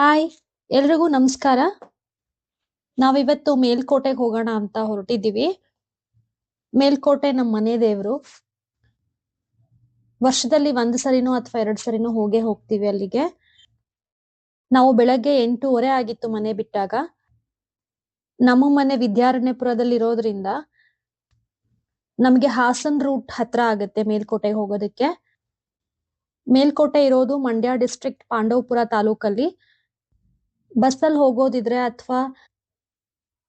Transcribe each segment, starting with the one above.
Hi, ಎಲ್ರಿಗೂ ನಮಸ್ಕಾರ. ನಾವಿವತ್ತು ಮೇಲ್ಕೋಟೆಗೆ ಹೋಗೋಣ ಅಂತ ಹೊರಟಿದ್ದೀವಿ. ಮೇಲ್ಕೋಟೆ ನಮ್ಮ ಮನೆ ದೇವ್ರು. ವರ್ಷದಲ್ಲಿ 1 ಸರಿನೋ ಅಥವಾ 2 ಸರಿನೋ ಹೋಗ್ತೀವಿ ಅಲ್ಲಿಗೆ. ನಾವು ಬೆಳಗ್ಗೆ 8:30 ಆಗಿತ್ತು ಮನೆ ಬಿಟ್ಟಾಗ. ನಮ್ಮ ಮನೆ ವಿದ್ಯಾರಣ್ಯಪುರದಲ್ಲಿ ಇರೋದ್ರಿಂದ ನಮ್ಗೆ ಹಾಸನ್ ರೂಟ್ ಹತ್ರ ಆಗುತ್ತೆ ಮೇಲ್ಕೋಟೆಗೆ ಹೋಗೋದಕ್ಕೆ. ಮೇಲ್ಕೋಟೆ ಇರೋದು ಮಂಡ್ಯ ಡಿಸ್ಟ್ರಿಕ್ಟ್ ಪಾಂಡವಪುರ ತಾಲೂಕಲ್ಲಿ. ಬಸ್ಸಲ್ಲಿ ಹೋಗೋದಿದ್ರೆ ಅಥವಾ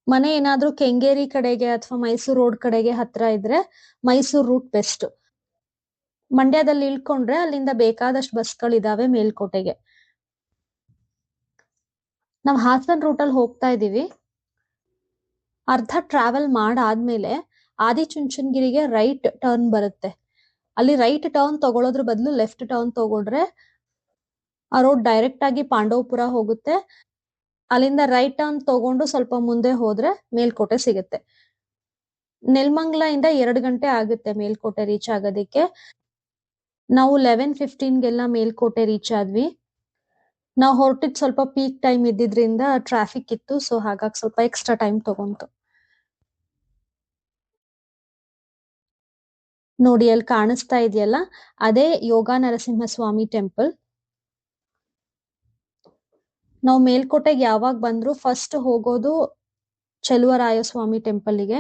ಮನೆ ಏನಾದ್ರೂ ಕೆಂಗೇರಿ ಕಡೆಗೆ ಅಥವಾ ಮೈಸೂರು ರೋಡ್ ಕಡೆಗೆ ಹತ್ರ ಇದ್ರೆ ಮೈಸೂರು ರೂಟ್ ಬೆಸ್ಟ್. ಮಂಡ್ಯದಲ್ಲಿ ಇಳ್ಕೊಂಡ್ರೆ ಅಲ್ಲಿಂದ ಬೇಕಾದಷ್ಟು ಬಸ್ಗಳಿದಾವೆ ಮೇಲ್ಕೋಟೆಗೆ. ನಾವ್ ಹಾಸನ್ ರೂಟಲ್ಲಿ ಹೋಗ್ತಾ ಇದೀವಿ. ಅರ್ಧ ಟ್ರಾವೆಲ್ ಮಾಡಾದ್ಮೇಲೆ ಆದಿಚುಂಚನಗಿರಿಗೆ ರೈಟ್ ಟರ್ನ್ ಬರುತ್ತೆ. ಅಲ್ಲಿ ರೈಟ್ ಟರ್ನ್ ತಗೊಳ್ಳೋದ್ರ ಬದಲು ಲೆಫ್ಟ್ ಟರ್ನ್ ತಗೊಂಡ್ರೆ ಆ ರೋಡ್ ಡೈರೆಕ್ಟ್ ಆಗಿ ಪಾಂಡವಪುರ ಹೋಗುತ್ತೆ. ಅಲ್ಲಿಂದ ರೈಟ್ ಟರ್ನ್ ತಗೊಂಡು ಸ್ವಲ್ಪ ಮುಂದೆ ಹೋದ್ರೆ ಮೇಲ್ಕೋಟೆ ಸಿಗುತ್ತೆ. ನೆಲಮಂಗಲ ಇಂದ 2 ಗಂಟೆ ಆಗುತ್ತೆ ಮೇಲ್ಕೋಟೆ ರೀಚ್ ಆಗೋದಿಕ್ಕೆ. ನಾವು 11:15ಗೆಲ್ಲ ಮೇಲ್ಕೋಟೆ ರೀಚ್ ಆದ್ವಿ. ನಾವು ಹೊರಟಿದ್ ಸ್ವಲ್ಪ ಪೀಕ್ ಟೈಮ್ ಇದ್ದಿದ್ರಿಂದ ಟ್ರಾಫಿಕ್ ಇತ್ತು, ಸೊ ಹಾಗಾಗಿ ಸ್ವಲ್ಪ ಎಕ್ಸ್ಟ್ರಾ ಟೈಮ್ ತಗೊಂತು. ನೋಡಿ ಅಲ್ಲಿ ಕಾಣಿಸ್ತಾ ಇದೆಯಲ್ಲ, ಅದೇ ಯೋಗ ನರಸಿಂಹಸ್ವಾಮಿ ಟೆಂಪಲ್. ನಾವು ಮೇಲ್ಕೋಟೆಗೆ ಯಾವಾಗ ಬಂದ್ರು ಫಸ್ಟ್ ಹೋಗೋದು ಚೆಲುವರಾಯಸ್ವಾಮಿ ಟೆಂಪಲ್ಗೆ.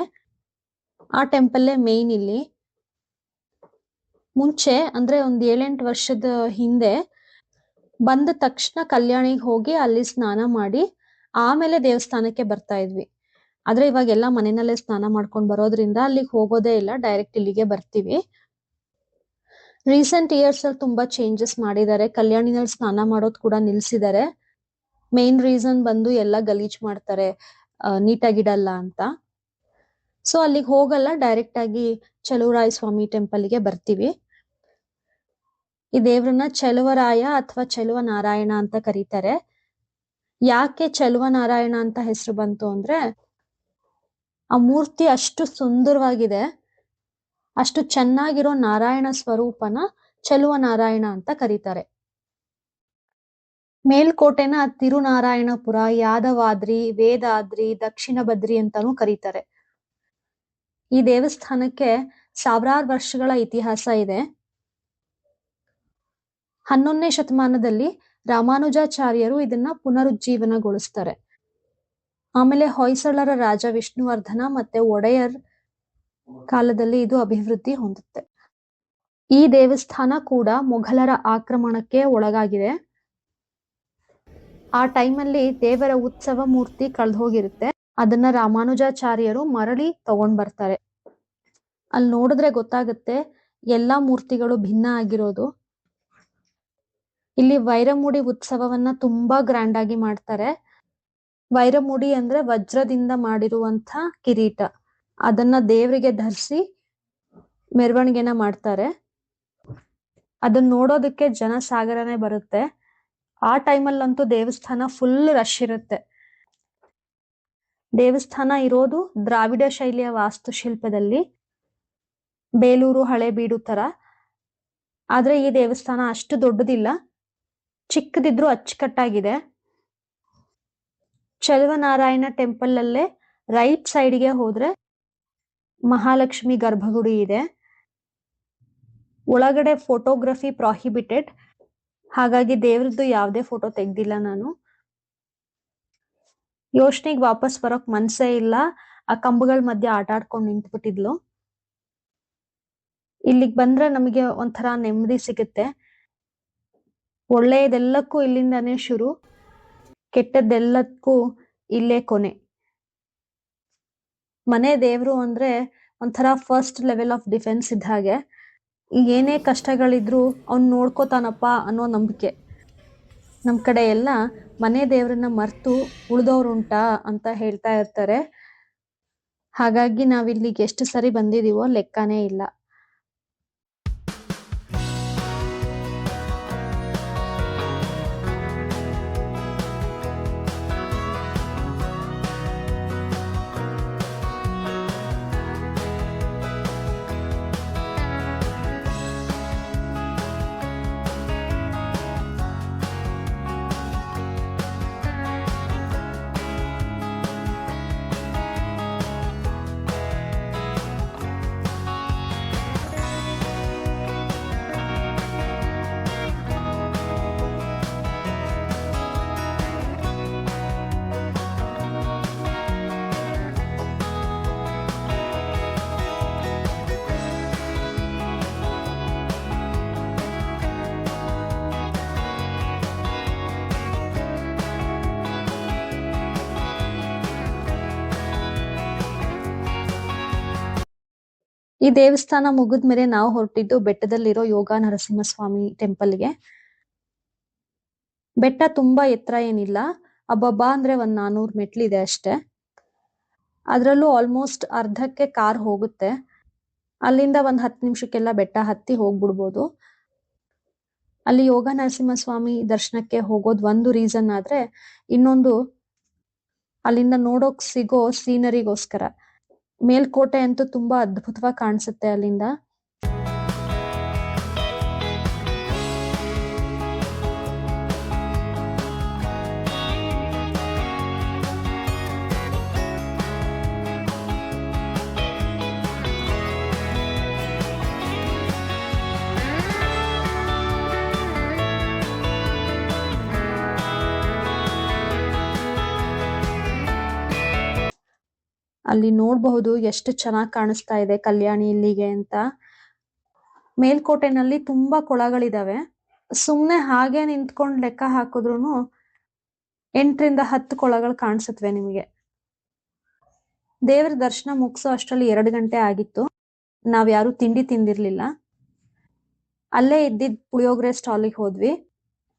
ಆ ಟೆಂಪಲ್ಲೇ ಮೇನ್ ಇಲ್ಲಿ. ಮುಂಚೆ ಅಂದ್ರೆ ಒಂದ್ 7-8 ವರ್ಷದ ಹಿಂದೆ ಬಂದ ತಕ್ಷಣ ಕಲ್ಯಾಣಿಗೆ ಹೋಗಿ ಅಲ್ಲಿ ಸ್ನಾನ ಮಾಡಿ ಆಮೇಲೆ ದೇವಸ್ಥಾನಕ್ಕೆ ಬರ್ತಾ ಇದ್ವಿ. ಆದ್ರೆ ಇವಾಗೆಲ್ಲ ಮನೆಯಲ್ಲೇ ಸ್ನಾನ ಮಾಡ್ಕೊಂಡ್ ಬರೋದ್ರಿಂದ ಅಲ್ಲಿಗೆ ಹೋಗೋದೇ ಇಲ್ಲ, ಡೈರೆಕ್ಟ್ ಇಲ್ಲಿಗೆ ಬರ್ತೀವಿ. ರೀಸೆಂಟ್ ಇಯರ್ಸ್ ಅಲ್ಲಿ ತುಂಬಾ ಚೇಂಜಸ್ ಮಾಡಿದ್ದಾರೆ. ಕಲ್ಯಾಣಿನಲ್ಲಿ ಸ್ನಾನ ಮಾಡೋದ್ ಕೂಡ ನಿಲ್ಸಿದ್ದಾರೆ. ಮೇನ್ ರೀಸನ್ ಬಂದು ಎಲ್ಲ ಗಲೀಜ್ ಮಾಡ್ತಾರೆ, ನೀಟಾಗಿಡಲ್ಲ ಅಂತ. ಸೊ ಅಲ್ಲಿಗೆ ಹೋಗಲ್ಲ, ಡೈರೆಕ್ಟ್ ಆಗಿ ಚೆಲುವರಾಯ ಸ್ವಾಮಿ ಟೆಂಪಲ್ಗೆ ಬರ್ತೀವಿ. ಈ ದೇವ್ರನ್ನ ಚೆಲುವರಾಯ ಅಥವಾ ಚೆಲುವ ನಾರಾಯಣ ಅಂತ ಕರೀತಾರೆ. ಯಾಕೆ ಚೆಲುವ ನಾರಾಯಣ ಅಂತ ಹೆಸರು ಬಂತು ಅಂದ್ರೆ, ಆ ಮೂರ್ತಿ ಅಷ್ಟು ಸುಂದರವಾಗಿದೆ, ಅಷ್ಟು ಚೆನ್ನಾಗಿರೋ ನಾರಾಯಣ ಸ್ವರೂಪನ ಚೆಲುವ ನಾರಾಯಣ ಅಂತ ಕರೀತಾರೆ. ಮೇಲ್ಕೋಟೆನ ತಿರುನಾರಾಯಣಪುರ, ಯಾದವಾದ್ರಿ, ವೇದಾದ್ರಿ, ದಕ್ಷಿಣ ಬದ್ರಿ ಅಂತಾನೂ ಕರೀತಾರೆ. ಈ ದೇವಸ್ಥಾನಕ್ಕೆ ಸಾವಿರಾರು ವರ್ಷಗಳ ಇತಿಹಾಸ ಇದೆ. 11ನೇ ಶತಮಾನದಲ್ಲಿ ರಾಮಾನುಜಾಚಾರ್ಯರು ಇದನ್ನ ಪುನರುಜ್ಜೀವನಗೊಳಿಸ್ತಾರೆ. ಆಮೇಲೆ ಹೊಯ್ಸಳರ ರಾಜ ವಿಷ್ಣುವರ್ಧನ ಮತ್ತೆ ಒಡೆಯರ್ ಕಾಲದಲ್ಲಿ ಇದು ಅಭಿವೃದ್ಧಿ ಹೊಂದುತ್ತೆ. ಈ ದೇವಸ್ಥಾನ ಕೂಡ ಮೊಘಲರ ಆಕ್ರಮಣಕ್ಕೆ ಒಳಗಾಗಿದೆ. ಆ ಟೈಮಲ್ಲಿ ದೇವರ ಉತ್ಸವ ಮೂರ್ತಿ ಕಳೆದೋಗಿರುತ್ತೆ. ಅದನ್ನ ರಾಮಾನುಜಾಚಾರ್ಯರು ಮರಳಿ ತಗೊಂಡ್ ಬರ್ತಾರೆ. ಅಲ್ಲಿ ನೋಡಿದ್ರೆ ಗೊತ್ತಾಗುತ್ತೆ ಎಲ್ಲಾ ಮೂರ್ತಿಗಳು ಭಿನ್ನ ಆಗಿರೋದು. ಇಲ್ಲಿ ವೈರಮುಡಿ ಉತ್ಸವವನ್ನ ತುಂಬಾ ಗ್ರ್ಯಾಂಡ್ ಆಗಿ ಮಾಡ್ತಾರೆ. ವೈರಮುಡಿ ಅಂದ್ರೆ ವಜ್ರದಿಂದ ಮಾಡಿರುವಂತ ಕಿರೀಟ. ಅದನ್ನ ದೇವರಿಗೆ ಧರಿಸಿ ಮೆರವಣಿಗೆನ ಮಾಡ್ತಾರೆ. ಅದನ್ನ ನೋಡೋದಕ್ಕೆ ಜನ ಸಾಗರನೇ ಬರುತ್ತೆ. ಆ ಟೈಮಲ್ಲಂತೂ ದೇವಸ್ಥಾನ ಫುಲ್ ರಶ್ ಇರುತ್ತೆ. ದೇವಸ್ಥಾನ ಇರೋದು ದ್ರಾವಿಡ ಶೈಲಿಯ ವಾಸ್ತುಶಿಲ್ಪದಲ್ಲಿ, ಬೇಲೂರು ಹಳೇಬೀಡು ತರ. ಆದ್ರೆ ಈ ದೇವಸ್ಥಾನ ಅಷ್ಟು ದೊಡ್ಡದಿಲ್ಲ, ಚಿಕ್ಕದಿದ್ರು ಅಚ್ಚುಕಟ್ಟಾಗಿದೆ. ಚೆಲುವನಾರಾಯಣ ಟೆಂಪಲ್ ಅಲ್ಲೇ ರೈಟ್ ಸೈಡ್ಗೆ ಹೋದ್ರೆ ಮಹಾಲಕ್ಷ್ಮಿ ಗರ್ಭಗುಡಿ ಇದೆ. ಒಳಗಡೆ ಫೋಟೋಗ್ರಫಿ ಪ್ರಾಹಿಬಿಟೆಡ್, ಹಾಗಾಗಿ ದೇವ್ರದ್ದು ಯಾವುದೇ ಫೋಟೋ ತೆಗ್ದಿಲ್ಲ ನಾನು. ಯೋಚನೆಗೆ ವಾಪಸ್ ಬರೋಕ್ ಮನ್ಸೇ ಇಲ್ಲ. ಆ ಕಂಬಗಳ ಮಧ್ಯೆ ಆಟ ಆಡ್ಕೊಂಡು ನಿಂತ್ಬಿಟ್ಟಿದ್ಲು. ಇಲ್ಲಿಗೆ ಬಂದ್ರೆ ನಮಗೆ ಒಂಥರ ನೆಮ್ಮದಿ ಸಿಗುತ್ತೆ. ಒಳ್ಳೆಯದೆಲ್ಲಕ್ಕೂ ಇಲ್ಲಿಂದಾನೇ ಶುರು, ಕೆಟ್ಟದ್ದೆಲ್ಲಕ್ಕೂ ಇಲ್ಲೇ ಕೊನೆ. ಮನೆ ದೇವ್ರು ಅಂದ್ರೆ ಒಂಥರ ಫಸ್ಟ್ ಲೆವೆಲ್ ಆಫ್ ಡಿಫೆನ್ಸ್ ಇದ್ದ ಹಾಗೆ. ಏನೇ ಕಷ್ಟಗಳಿದ್ರು ಅವ್ನ್ ನೋಡ್ಕೋತಾನಪ್ಪ ಅನ್ನೋ ನಂಬಿಕೆ. ನಮ್ ಕಡೆ ಎಲ್ಲ ಮನೆ ದೇವ್ರನ್ನ ಮರ್ತು ಉಳ್ದವ್ರುಂಟಾ ಅಂತ ಹೇಳ್ತಾ ಇರ್ತಾರೆ. ಹಾಗಾಗಿ ನಾವಿಲ್ಲಿಗೆ ಎಷ್ಟು ಸರಿ ಬಂದಿದೀವೋ ಲೆಕ್ಕನೇ ಇಲ್ಲ. ಈ ದೇವಸ್ಥಾನ ಮುಗಿದ್ಮೇಲೆ ನಾವು ಹೊರಟಿದ್ದು ಬೆಟ್ಟದಲ್ಲಿರೋ ಯೋಗ ನರಸಿಂಹಸ್ವಾಮಿ ಟೆಂಪಲ್ಗೆ. ಬೆಟ್ಟ ತುಂಬಾ ಎತ್ತರ ಏನಿಲ್ಲ, ಅಬ್ಬಬ್ಬಾ ಅಂದ್ರೆ ಒಂದ್ 400 ಮೆಟ್ಲಿದೆ ಅಷ್ಟೇ. ಅದ್ರಲ್ಲೂ ಆಲ್ಮೋಸ್ಟ್ ಅರ್ಧಕ್ಕೆ ಕಾರ್ ಹೋಗುತ್ತೆ. ಅಲ್ಲಿಂದ ಒಂದ್ 10 ನಿಮಿಷಕ್ಕೆಲ್ಲ ಬೆಟ್ಟ ಹತ್ತಿ ಹೋಗ್ಬಿಡ್ಬೋದು. ಅಲ್ಲಿ ಯೋಗ ನರಸಿಂಹಸ್ವಾಮಿ ದರ್ಶನಕ್ಕೆ ಹೋಗೋದ್ ಒಂದು ರೀಸನ್ ಆದ್ರೆ, ಇನ್ನೊಂದು ಅಲ್ಲಿಂದ ನೋಡೋಕ್ ಸಿಗೋ ಸೀನರಿಗೋಸ್ಕರ. ಮೇಲ್ಕೋಟೆ ಅಂತೂ ತುಂಬಾ ಅದ್ಭುತವಾಗಿ ಕಾಣಿಸುತ್ತೆ ಅಲ್ಲಿಂದ. ಅಲ್ಲಿ ನೋಡಬಹುದು ಎಷ್ಟು ಚೆನ್ನಾಗಿ ಕಾಣಿಸ್ತಾ ಇದೆ ಕಲ್ಯಾಣಿ ಇಲ್ಲಿಗೆ ಅಂತ. ಮೇಲ್ಕೋಟೆನಲ್ಲಿ ತುಂಬಾ ಕೊಳಗಳಿದಾವೆ. ಸುಮ್ನೆ ಹಾಗೆ ನಿಂತ್ಕೊಂಡ್ ಲೆಕ್ಕ ಹಾಕಿದ್ರುನು 8ರಿಂದ 10 ಕೊಳಗಳು ಕಾಣಿಸುತ್ತವೆ ನಿಮಗೆ. ದೇವರ ದರ್ಶನ ಮುಗಿಸೋ ಅಷ್ಟರಲ್ಲಿ 2 ಗಂಟೆ ಆಗಿತ್ತು. ನಾವ್ಯಾರು ತಿಂಡಿ ತಿಂದಿರ್ಲಿಲ್ಲ. ಅಲ್ಲೇ ಇದ್ದಿದ್ ಪುಳಿಯೋಗರೆ ಸ್ಟಾಲಿಗೆ ಹೋದ್ವಿ.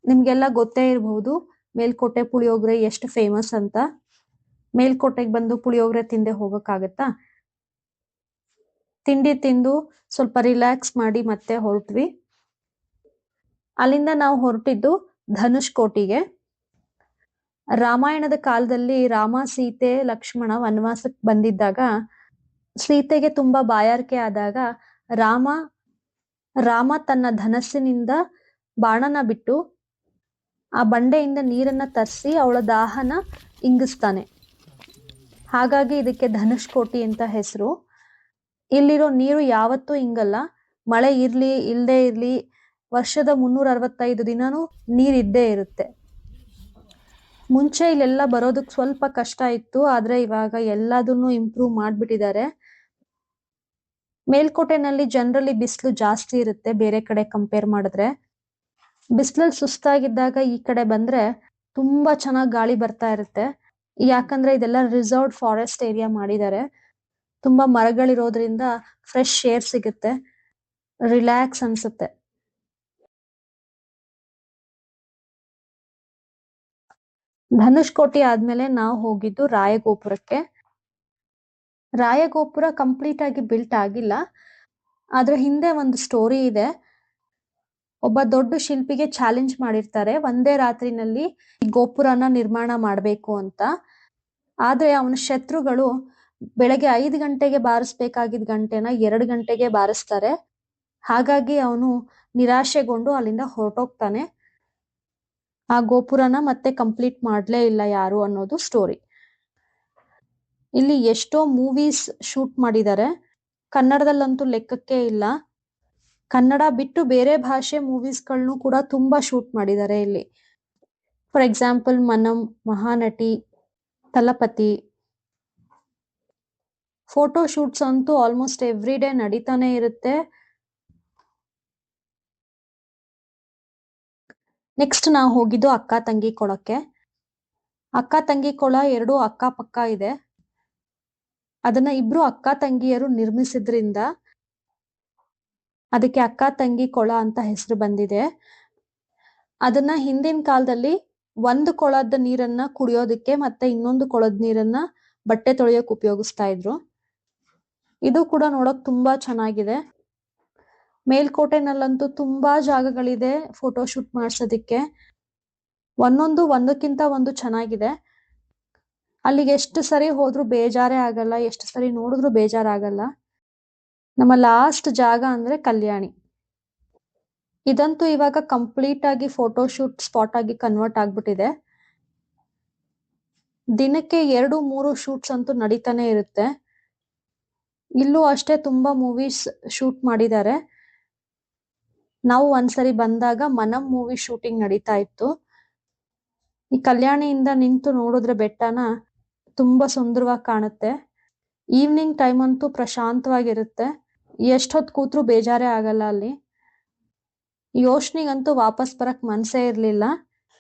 ನಿಮ್ಗೆಲ್ಲ ಗೊತ್ತೇ ಇರಬಹುದು ಮೇಲ್ಕೋಟೆ ಪುಳಿಯೋಗರೆ ಎಷ್ಟು ಫೇಮಸ್ ಅಂತ. ಮೇಲ್ಕೋಟೆಗೆ ಬಂದು ಪುಳಿಯೋಗರೆ ತಿಂದೆ ಹೋಗಕ್ಕಾಗತ್ತಾ? ತಿಂಡಿ ತಿಂದು ಸ್ವಲ್ಪ ರಿಲ್ಯಾಕ್ಸ್ ಮಾಡಿ ಮತ್ತೆ ಹೊರಟ್ವಿ. ಅಲ್ಲಿಂದ ನಾವು ಹೊರಟಿದ್ದು ಧನುಷ್ಕೋಟಿಗೆ. ರಾಮಾಯಣದ ಕಾಲದಲ್ಲಿ ರಾಮ, ಸೀತೆ, ಲಕ್ಷ್ಮಣ ವನವಾಸಕ್ಕೆ ಬಂದಿದ್ದಾಗ ಸೀತೆಗೆ ತುಂಬಾ ಬಾಯಾರಿಕೆ ಆದಾಗ ರಾಮ ತನ್ನ ಧನಸ್ಸಿನಿಂದ ಬಾಣನ ಬಿಟ್ಟು ಆ ಬಂಡೆಯಿಂದ ನೀರನ್ನ ತರಿಸಿ ಅವಳ ದಾಹನ ಇಂಗಿಸ್ತಾನೆ. ಹಾಗಾಗಿ ಇದಕ್ಕೆ ಧನುಷ್ಕೋಟಿ ಅಂತ ಹೆಸರು. ಇಲ್ಲಿರೋ ನೀರು ಯಾವತ್ತೂ ಇಂಗಲ್ಲ. ಮಳೆ ಇರ್ಲಿ ಇಲ್ದೇ ಇರ್ಲಿ, ವರ್ಷದ 365 ದಿನಾನೂ ನೀರಿದ್ದೇ ಇರುತ್ತೆ. ಮುಂಚೆ ಇಲ್ಲೆಲ್ಲ ಬರೋದಕ್ಕೆ ಸ್ವಲ್ಪ ಕಷ್ಟ ಇತ್ತು, ಆದ್ರೆ ಇವಾಗ ಎಲ್ಲದನ್ನು ಇಂಪ್ರೂವ್ ಮಾಡ್ಬಿಟ್ಟಿದ್ದಾರೆ. ಮೇಲ್ಕೋಟೆನಲ್ಲಿ ಜನರಲಿ ಬಿಸಿಲು ಜಾಸ್ತಿ ಇರುತ್ತೆ ಬೇರೆ ಕಡೆ ಕಂಪೇರ್ ಮಾಡಿದ್ರೆ. ಬಿಸಿಲಲ್ಲಿ ಸುಸ್ತಾಗಿದ್ದಾಗ ಈ ಕಡೆ ಬಂದ್ರೆ ತುಂಬಾ ಚೆನ್ನಾಗಿ ಗಾಳಿ ಬರ್ತಾ ಇರುತ್ತೆ. ಯಾಕಂದ್ರೆ ಇದೆಲ್ಲ ರಿಸರ್ವ್ಡ್ ಫಾರೆಸ್ಟ್ ಏರಿಯಾ ಮಾಡಿದ್ದಾರೆ. ತುಂಬಾ ಮರಗಳಿರೋದ್ರಿಂದ ಫ್ರೆಶ್ ಏರ್ ಸಿಗುತ್ತೆ, ರಿಲ್ಯಾಕ್ಸ್ ಅನ್ಸುತ್ತೆ. ಧನುಷ್ಕೋಟಿ ಆದ್ಮೇಲೆ ನಾವು ಹೋಗಿದ್ದು ರಾಯಗೋಪುರಕ್ಕೆ. ರಾಯಗೋಪುರ ಕಂಪ್ಲೀಟ್ ಆಗಿ ಬಿಲ್ಟ್ ಆಗಿಲ್ಲ, ಆದ್ರೆ ಹಿಂದೆ ಒಂದು ಸ್ಟೋರಿ ಇದೆ. ಒಬ್ಬ ದೊಡ್ಡ ಶಿಲ್ಪಿಗೆ ಚಾಲೆಂಜ್ ಮಾಡಿರ್ತಾರೆ ಒಂದೇ ರಾತ್ರಿನಲ್ಲಿ ಈ ಗೋಪುರನ ನಿರ್ಮಾಣ ಮಾಡಬೇಕು ಅಂತ. ಆದ್ರೆ ಅವನ ಶತ್ರುಗಳು ಬೆಳಗ್ಗೆ 5 ಗಂಟೆಗೆ ಬಾರಿಸ್ಬೇಕಾಗಿದ್ದ ಗಂಟೆನ 2 ಗಂಟೆಗೆ ಬಾರಿಸ್ತಾರೆ. ಹಾಗಾಗಿ ಅವನು ನಿರಾಶೆಗೊಂಡು ಅಲ್ಲಿಂದ ಹೊರಟೋಗ್ತಾನೆ. ಆ ಗೋಪುರನ ಮತ್ತೆ ಕಂಪ್ಲೀಟ್ ಮಾಡ್ಲೇ ಇಲ್ಲ ಯಾರು ಅನ್ನೋದು ಸ್ಟೋರಿ. ಇಲ್ಲಿ ಎಷ್ಟೋ ಮೂವೀಸ್ ಶೂಟ್ ಮಾಡಿದ್ದಾರೆ. ಕನ್ನಡದಲ್ಲಂತೂ ಲೆಕ್ಕಕ್ಕೆ ಇಲ್ಲ. ಕನ್ನಡ ಬಿಟ್ಟು ಬೇರೆ ಭಾಷೆ ಮೂವೀಸ್ಗಳನ್ನು ಕೂಡ ತುಂಬಾ ಶೂಟ್ ಮಾಡಿದ್ದಾರೆ ಇಲ್ಲಿ. For example Manam, Mahanati, Thalapathy. Photo shoots ಅಂತೂ ಆಲ್ಮೋಸ್ಟ್ ಎವ್ರಿ ಡೇ ನಡೀತಾನೆ ಇರುತ್ತೆ. ನೆಕ್ಸ್ಟ್ ನಾವು ಹೋಗಿದ್ದು ಅಕ್ಕ ತಂಗಿ ಕೊಳಕ್ಕೆ. ಅಕ್ಕ ತಂಗಿ ಕೊಳ 2 ಅಕ್ಕ ಪಕ್ಕ ಇದೆ. ಅದನ್ನ ಇಬ್ರು ಅಕ್ಕ ತಂಗಿಯರು ನಿರ್ಮಿಸಿದ್ರಿಂದ ಅದಕ್ಕೆ ಅಕ್ಕ ತಂಗಿ ಕೊಳ ಅಂತ ಹೆಸರು ಬಂದಿದೆ. ಅದನ್ನ ಹಿಂದಿನ ಕಾಲದಲ್ಲಿ ಒಂದು ಕೊಳದ ನೀರನ್ನ ಕುಡಿಯೋದಕ್ಕೆ ಮತ್ತೆ ಇನ್ನೊಂದು ಕೊಳದ ನೀರನ್ನ ಬಟ್ಟೆ ತೊಳೆಯೋಕೆ ಉಪಯೋಗಿಸ್ತಾ ಇದ್ರು. ಇದು ಕೂಡ ನೋಡಕ್ ತುಂಬಾ ಚೆನ್ನಾಗಿದೆ. ಮೇಲ್ಕೋಟೆನಲ್ಲಂತೂ ತುಂಬಾ ಜಾಗಗಳಿದೆ ಫೋಟೋ ಶೂಟ್ ಮಾಡ್ಸೋದಿಕ್ಕೆ. ಒಂದಕ್ಕಿಂತ ಒಂದು ಚೆನ್ನಾಗಿದೆ. ಅಲ್ಲಿಗೆ ಎಷ್ಟು ಸರಿ ಹೋದ್ರೂ ಬೇಜಾರೇ ಆಗಲ್ಲ, ಎಷ್ಟು ಸರಿ ನೋಡಿದ್ರು ಬೇಜಾರಾಗಲ್ಲ. ನಮ್ಮ ಲಾಸ್ಟ್ ಜಾಗ ಅಂದ್ರೆ ಕಲ್ಯಾಣಿ. ಇದಂತೂ ಇವಾಗ ಕಂಪ್ಲೀಟ್ ಆಗಿ ಫೋಟೋ ಶೂಟ್ ಸ್ಪಾಟ್ ಆಗಿ ಕನ್ವರ್ಟ್ ಆಗ್ಬಿಟ್ಟಿದೆ. ದಿನಕ್ಕೆ 2-3 ಶೂಟ್ಸ್ ಅಂತೂ ನಡೀತಾನೆ ಇರುತ್ತೆ. ಇಲ್ಲೂ ಅಷ್ಟೇ ತುಂಬಾ ಮೂವೀಸ್ ಶೂಟ್ ಮಾಡಿದ್ದಾರೆ. ನಾವು ಒಂದ್ಸರಿ ಬಂದಾಗ ಮನಂ ಮೂವಿ ಶೂಟಿಂಗ್ ನಡೀತಾ ಇತ್ತು. ಈ ಕಲ್ಯಾಣಿಯಿಂದ ನಿಂತು ನೋಡಿದ್ರೆ ಬೆಟ್ಟನ ತುಂಬಾ ಸುಂದರವಾಗಿ ಕಾಣುತ್ತೆ. ಈವ್ನಿಂಗ್ ಟೈಮ್ ಅಂತೂ ಪ್ರಶಾಂತವಾಗಿರುತ್ತೆ. ಎಷ್ಟೊತ್ತು ಕೂತ್ರು ಬೇಜಾರೇ ಆಗಲ್ಲ ಅಲ್ಲಿ. ಯೋಶ್ನಿಗಂತೂ ವಾಪಸ್ ಬರಕ್ ಮನ್ಸೇ ಇರ್ಲಿಲ್ಲ.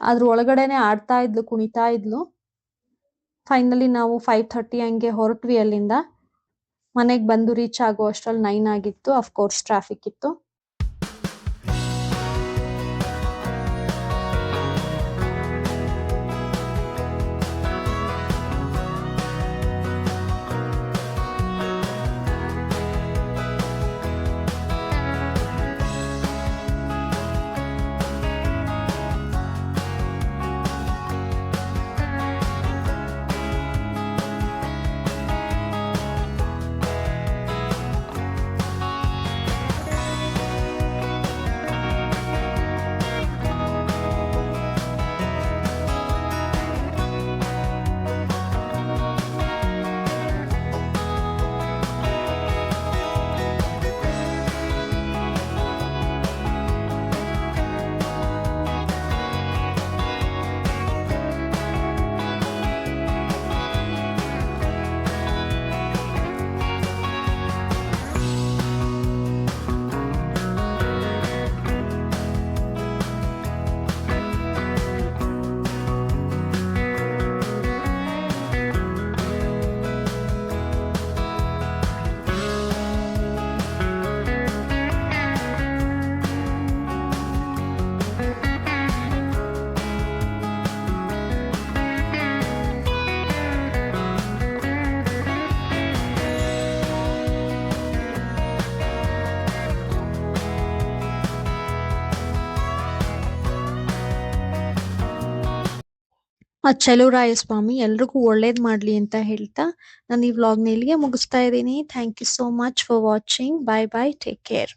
ಅದ್ರ ಒಳಗಡೆನೆ ಆಡ್ತಾ ಇದ್ಲು, ಕುಣಿತಾ ಇದ್ಲು. ಫೈನಲಿ ನಾವು 5:30 ಹಂಗೆ ಹೊರಟ್ವಿ ಅಲ್ಲಿಂದ. ಮನೆಗೆ ಬಂದು ರೀಚ್ ಆಗೋ ಅಷ್ಟ್ರಲ್ಲಿ 9 ಆಗಿತ್ತು. ಅಫ್ಕೋರ್ಸ್ ಟ್ರಾಫಿಕ್ ಇತ್ತು. ಆ ಚೆಲುವರಾಯ ಸ್ವಾಮಿ ಎಲ್ರಿಗೂ ಒಳ್ಳೇದ್ ಮಾಡ್ಲಿ ಅಂತ ಹೇಳ್ತಾ ನಾನು ಈ ವ್ಲಾಗ್ನ ಇಲ್ಲಿಗೆ ಮುಗಿಸ್ತಾ ಇದ್ದೀನಿ. Thank you so much for watching. Bye bye, take care.